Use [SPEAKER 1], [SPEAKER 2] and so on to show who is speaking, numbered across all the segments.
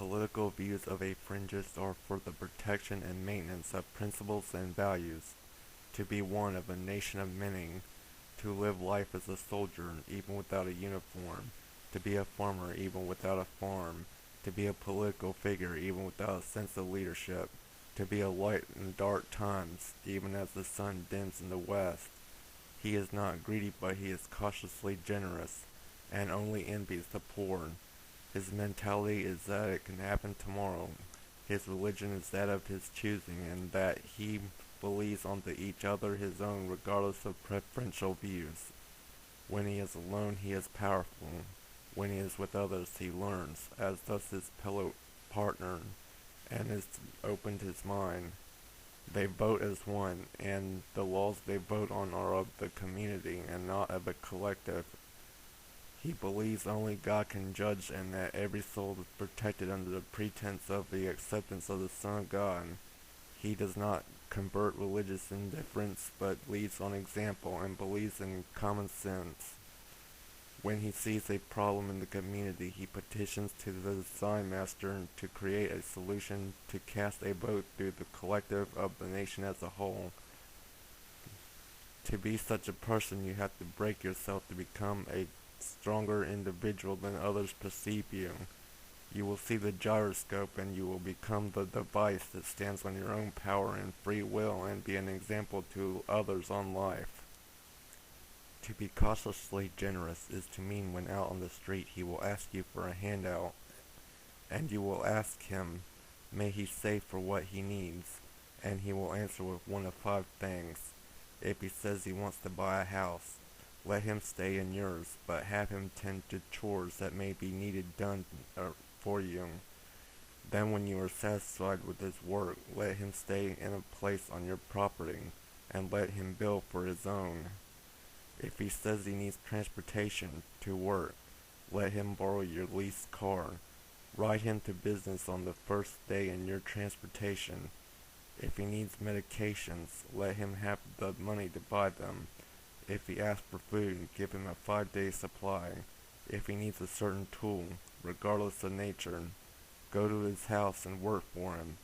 [SPEAKER 1] political views of a Fringist are for the protection and maintenance of principles and values, to be one of a nation of many, to live life as a soldier even without a uniform, to be a farmer even without a farm, to be a political figure even without a sense of leadership, to be a light in dark times even as the sun dims in the west. He is not greedy, but he is cautiously generous, and only envies the poor. His mentality is that it can happen tomorrow. His religion is that of his choosing, and that he believes unto each other his own regardless of preferential views. When he is alone he is powerful. When he is with others he learns, as does his fellow partner, and is opened his mind. They vote as one, and the laws they vote on are of the community and not of a collective. He believes only God can judge and that every soul is protected under the pretense of the acceptance of the Son of God. He does not convert religious indifference, but leads on example and believes in common sense. When he sees a problem in the community, he petitions to the design master to create a solution to cast a vote through the collective of the nation as a whole. To be such a person, you have to break yourself to become a stronger individual than others perceive you. You will see the gyroscope and you will become the device that stands on your own power and free will and be an example to others on life. To be cautiously generous is to mean when out on the street he will ask you for a handout, and you will ask him, may he say for what he needs, and he will answer with one of five things. If he says he wants to buy a house, let him stay in yours, but have him tend to chores that may be needed done for you. Then when you are satisfied with his work, let him stay in a place on your property, and let him build for his own. If he says he needs transportation to work, let him borrow your leased car. Ride him to business on the first day in your transportation. If he needs medications, let him have the money to buy them. If he asks for food, give him a 5-day supply. If he needs a certain tool, regardless of nature, go to his house and work for him.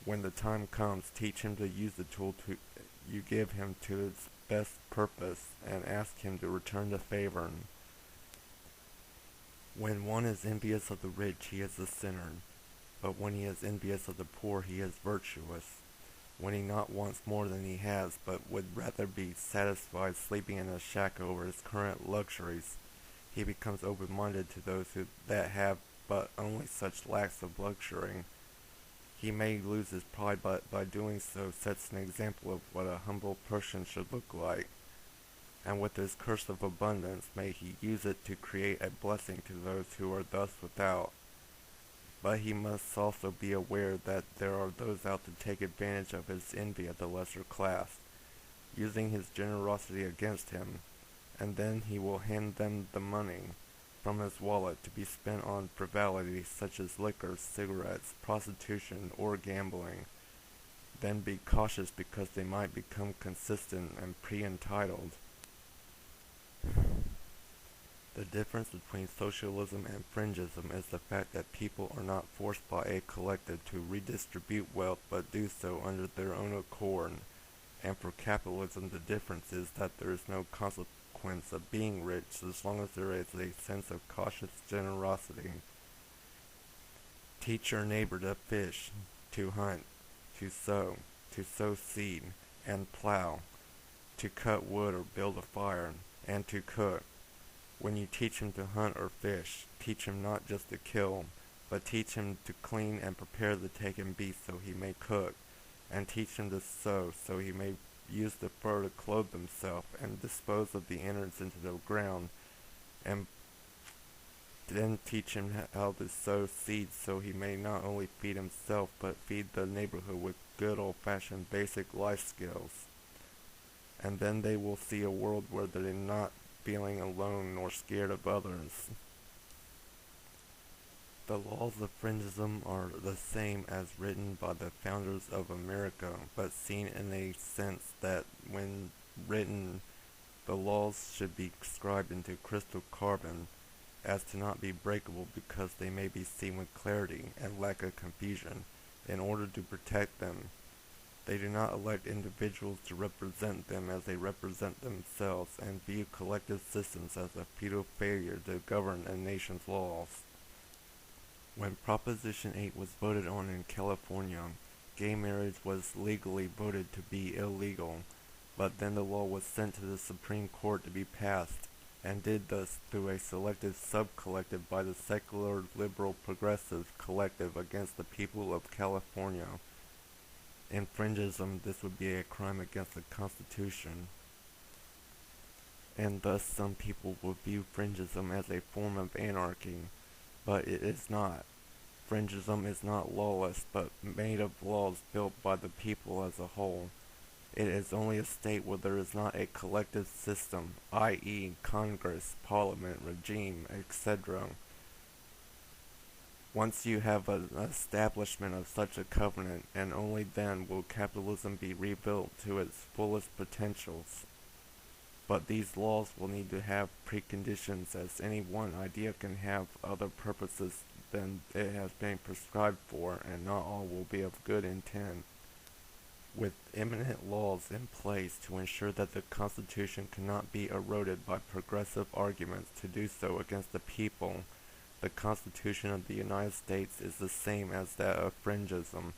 [SPEAKER 1] When the time comes, teach him to use the tool you give him to its best purpose, and ask him to return the favor. When one is envious of the rich, he is a sinner, but when he is envious of the poor, he is virtuous. When he not wants more than he has, but would rather be satisfied sleeping in a shack over his current luxuries, he becomes open-minded to those that have but only such lacks of luxury. He may lose his pride, but by doing so sets an example of what a humble person should look like. And with his curse of abundance, may he use it to create a blessing to those who are thus without. But he must also be aware that there are those out to take advantage of his envy of the lesser class, using his generosity against him, and then he will hand them the money from his wallet to be spent on frivolities such as liquor, cigarettes, prostitution, or gambling. Then be cautious because they might become consistent and pre-entitled. The difference between socialism and fringism is the fact that people are not forced by a collective to redistribute wealth but do so under their own accord. And for capitalism the difference is that there is no consequence of being rich as long as there is a sense of cautious generosity. Teach your neighbor to fish, to hunt, to sow seed, and plow, to cut wood or build a fire, and to cook. When you teach him to hunt or fish, teach him not just to kill, but teach him to clean and prepare the taken beast so he may cook, and teach him to sow so he may use the fur to clothe himself, and dispose of the innards into the ground, and then teach him how to sow seeds so he may not only feed himself but feed the neighborhood with good old-fashioned basic life skills. And then they will see a world where they're not feeling alone nor scared of others. The laws of fringism are the same as written by the founders of America, but seen in a sense that when written, the laws should be scribed into crystal carbon, as to not be breakable because they may be seen with clarity and lack of confusion. In order to protect them, they do not elect individuals to represent them as they represent themselves and view collective systems as a futile failure to govern a nation's laws. When Proposition 8 was voted on in California, gay marriage was legally voted to be illegal, but then the law was sent to the Supreme Court to be passed, and did thus through a selective sub-collective by the secular liberal progressive collective against the people of California. In Fringism, this would be a crime against the Constitution, and thus some people will view Fringism as a form of anarchy, but it is not. Fringism is not lawless, but made of laws built by the people as a whole. It is only a state where there is not a collective system, i.e. Congress, Parliament, regime, etc. Once you have an establishment of such a covenant, and only then will capitalism be rebuilt to its fullest potentials. But these laws will need to have preconditions, as any one idea can have other purposes than it has been prescribed for, and not all will be of good intent. With imminent laws in place to ensure that the Constitution cannot be eroded by progressive arguments to do so against the people, the Constitution of the United States is the same as that of Fringism,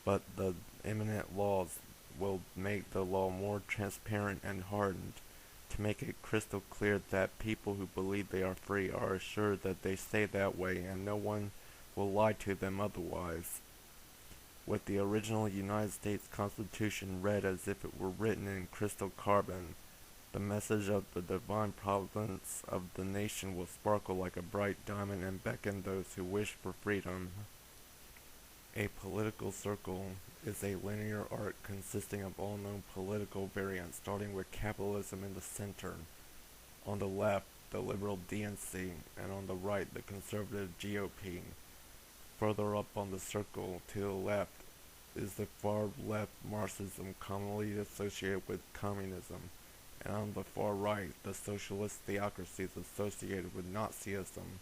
[SPEAKER 1] but the imminent laws will make the law more transparent and hardened, to make it crystal clear that people who believe they are free are assured that they stay that way and no one will lie to them otherwise. With the original United States Constitution read as if it were written in crystal carbon, the message of the divine providence of the nation will sparkle like a bright diamond and beckon those who wish for freedom. A political circle is a linear arc consisting of all known political variants, starting with capitalism in the center. On the left, the liberal DNC, and on the right, the conservative GOP. Further up on the circle, to the left, is the far left Marxism, commonly associated with communism, and on the far right, the socialist theocracies associated with Nazism.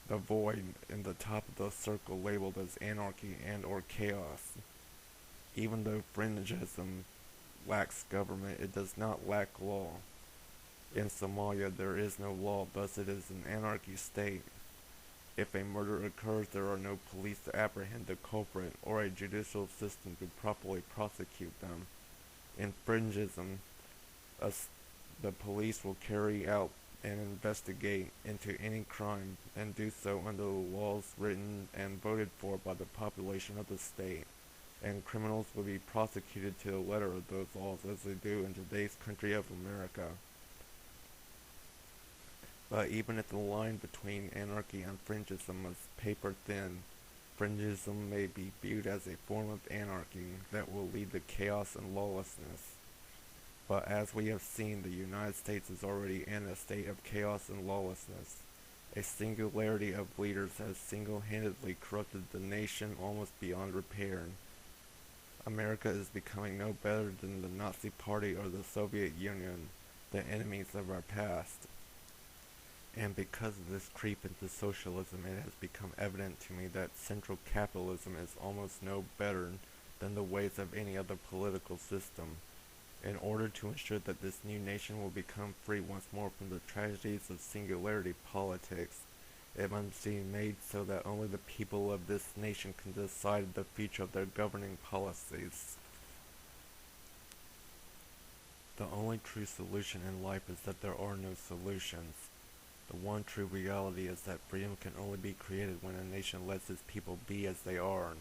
[SPEAKER 1] The void in the top of the circle labeled as anarchy and or chaos. Even though Fringism lacks government, it does not lack law. In Somalia there is no law, thus it is an anarchy state. If a murder occurs, there are no police to apprehend the culprit or a judicial system to properly prosecute them. In Fringism, the police will carry out and investigate into any crime and do so under the laws written and voted for by the population of the state, and criminals will be prosecuted to the letter of those laws as they do in today's country of America. But even if the line between anarchy and Fringism is paper thin, Fringism may be viewed as a form of anarchy that will lead to chaos and lawlessness. But as we have seen, the United States is already in a state of chaos and lawlessness. A singularity of leaders has single-handedly corrupted the nation almost beyond repair. America is becoming no better than the Nazi Party or the Soviet Union, the enemies of our past. And because of this creep into socialism, it has become evident to me that central capitalism is almost no better than the ways of any other political system. In order to ensure that this new nation will become free once more from the tragedies of singularity politics, it must be made so that only the people of this nation can decide the future of their governing policies. The only true solution in life is that there are no solutions. The one true reality is that freedom can only be created when a nation lets its people be as they are.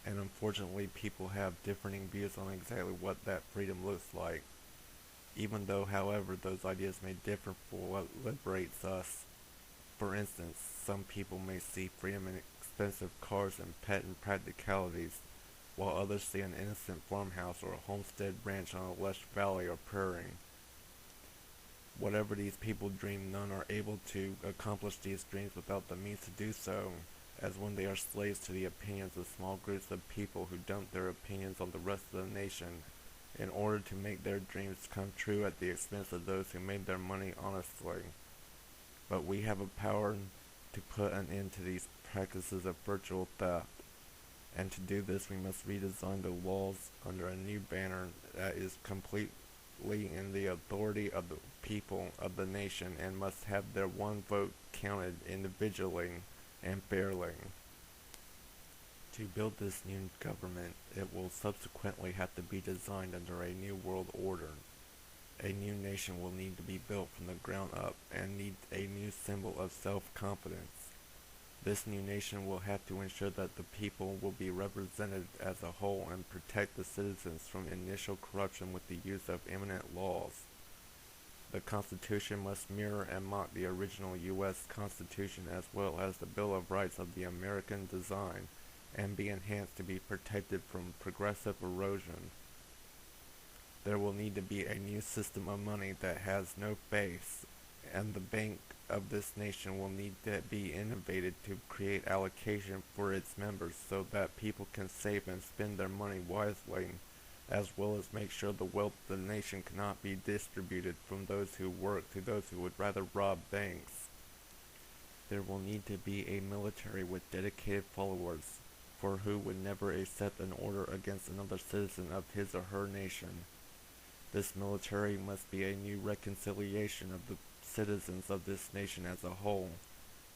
[SPEAKER 1] And unfortunately, people have differing views on exactly what that freedom looks like. Even though, however, those ideas may differ for what liberates us. For instance, some people may see freedom in expensive cars and patent practicalities, while others see an innocent farmhouse or a homestead ranch on a lush valley or prairie. Whatever these people dream, none are able to accomplish these dreams without the means to do so, as when they are slaves to the opinions of small groups of people who dump their opinions on the rest of the nation, in order to make their dreams come true at the expense of those who made their money honestly. but we have a power to put an end to these practices of virtual theft. And to do this, we must redesign the laws under a new banner that is completely in the authority of the people of the nation and must have their one vote counted individually and fairly. To build this new government, it will subsequently have to be designed under a new world order. A new nation will need to be built from the ground up and need a new symbol of self-confidence. This new nation will have to ensure that the people will be represented as a whole and protect the citizens from initial corruption with the use of eminent laws. The Constitution must mirror and mock the original U.S. Constitution as well as the Bill of Rights of the American design and be enhanced to be protected from progressive erosion. There will need to be a new system of money that has no face, and the bank of this nation will need to be innovated to create allocation for its members so that people can save and spend their money wisely, as well as make sure the wealth of the nation cannot be distributed from those who work to those who would rather rob banks. There will need to be a military with dedicated followers, for who would never accept an order against another citizen of his or her nation. This military must be a new reconciliation of the citizens of this nation as a whole,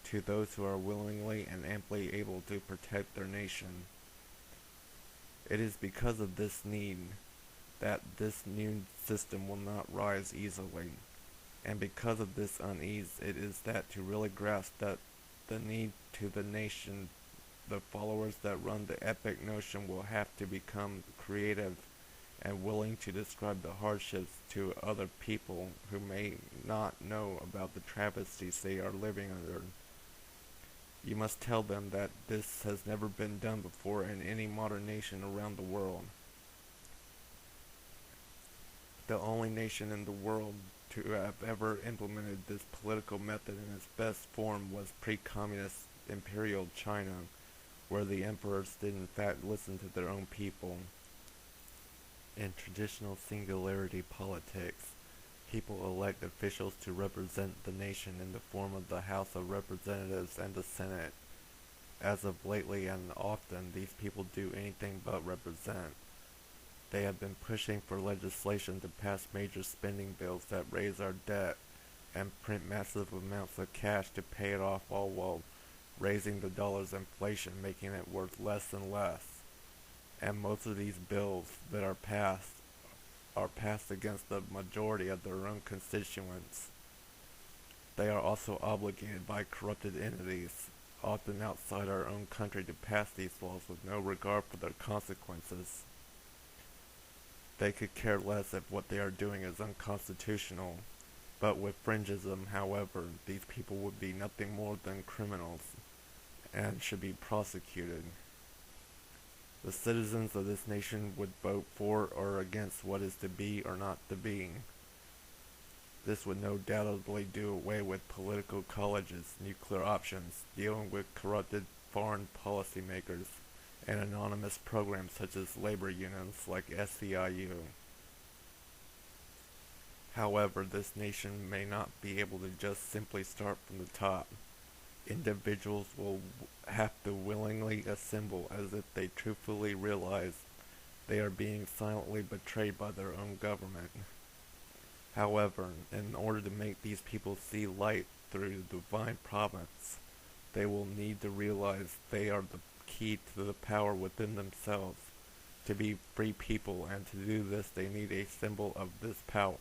[SPEAKER 1] to those who are willingly and amply able to protect their nation. It is because of this need that this new system will not rise easily, and because of this unease it is that to really grasp that the need to the nation, the followers that run the epic notion will have to become creative and willing to describe the hardships to other people who may not know about the travesties they are living under. You must tell them that this has never been done before in any modern nation around the world. The only nation in the world to have ever implemented this political method in its best form was pre-communist imperial China, where the emperors did in fact listen to their own people. In traditional singularity politics, people elect officials to represent the nation in the form of the House of Representatives and the Senate. As of lately and often, these people do anything but represent. They have been pushing for legislation to pass major spending bills that raise our debt and print massive amounts of cash to pay it off, all while raising the dollar's inflation, making it worth less and less. And most of these bills that are passed against the majority of their own constituents. They are also obligated by corrupted entities, often outside our own country, to pass these laws with no regard for their consequences. They could care less if what they are doing is unconstitutional, but with fringism, however, these people would be nothing more than criminals, and should be prosecuted. The citizens of this nation would vote for or against what is to be or not to be. This would no doubtedly do away with political colleges, nuclear options, dealing with corrupted foreign policymakers, and anonymous programs such as labor unions like SEIU. However, this nation may not be able to just simply start from the top. Individuals will have to willingly assemble as if they truthfully realize they are being silently betrayed by their own government. However, in order to make these people see light through divine providence, they will need to realize they are the key to the power within themselves. To be free people, and to do this they need a symbol of this power.